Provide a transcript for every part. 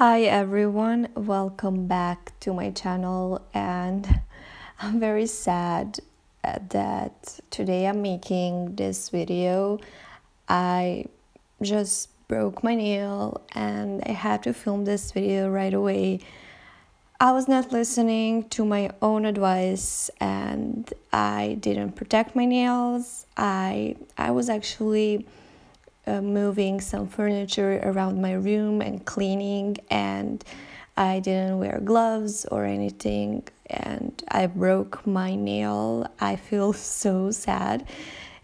Hi everyone, welcome back to my channel, and I'm very sad that today I'm making this video. I just broke my nail and I had to film this video right away. I was not listening to my own advice and I didn't protect my nails. I was actually moving some furniture around my room and cleaning, and I didn't wear gloves or anything and I broke my nail. I feel so sad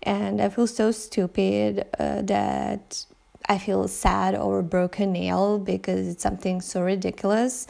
and I feel so stupid that I feel sad over a broken nail because it's something so ridiculous.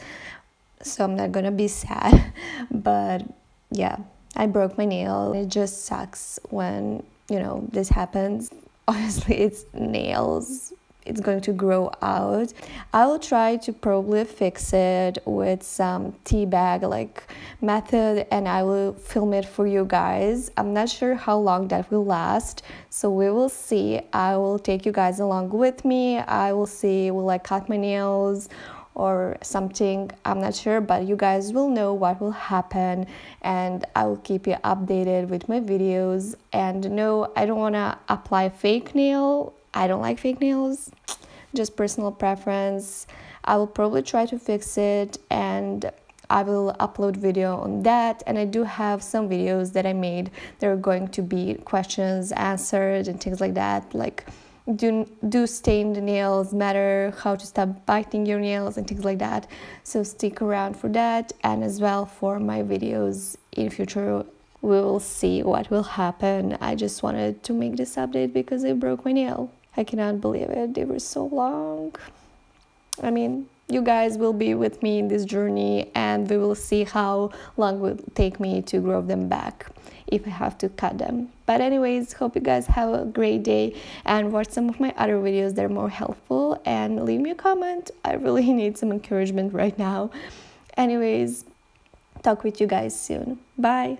So I'm not gonna be sad, but yeah, I broke my nail. It just sucks when this happens. Honestly, it's nails, it's going to grow out. I will try to probably fix it with some tea bag like method, and I will film it for you guys. I'm not sure how long that will last, so we will see. I will take you guys along with me. I will see, will I cut my nails or something, I'm not sure, but you guys will know what will happen and I will keep you updated with my videos. And no, I don't want to apply fake nail. I don't like fake nails, just personal preference. I will probably try to fix it and I will upload video on that. And I do have some videos that I made. There are going to be questions answered and things like that, like do stained nails matter, how to stop biting your nails and things like that. So stick around for that, and as well for my videos in future. We will see what will happen. I just wanted to make this update because I broke my nail. I cannot believe it. They were so long. I mean, you guys will be with me in this journey and we will see how long it will take me to grow them back if I have to cut them. But anyways, hope you guys have a great day and watch some of my other videos that are more helpful and leave me a comment. I really need some encouragement right now. Anyways, talk with you guys soon. Bye.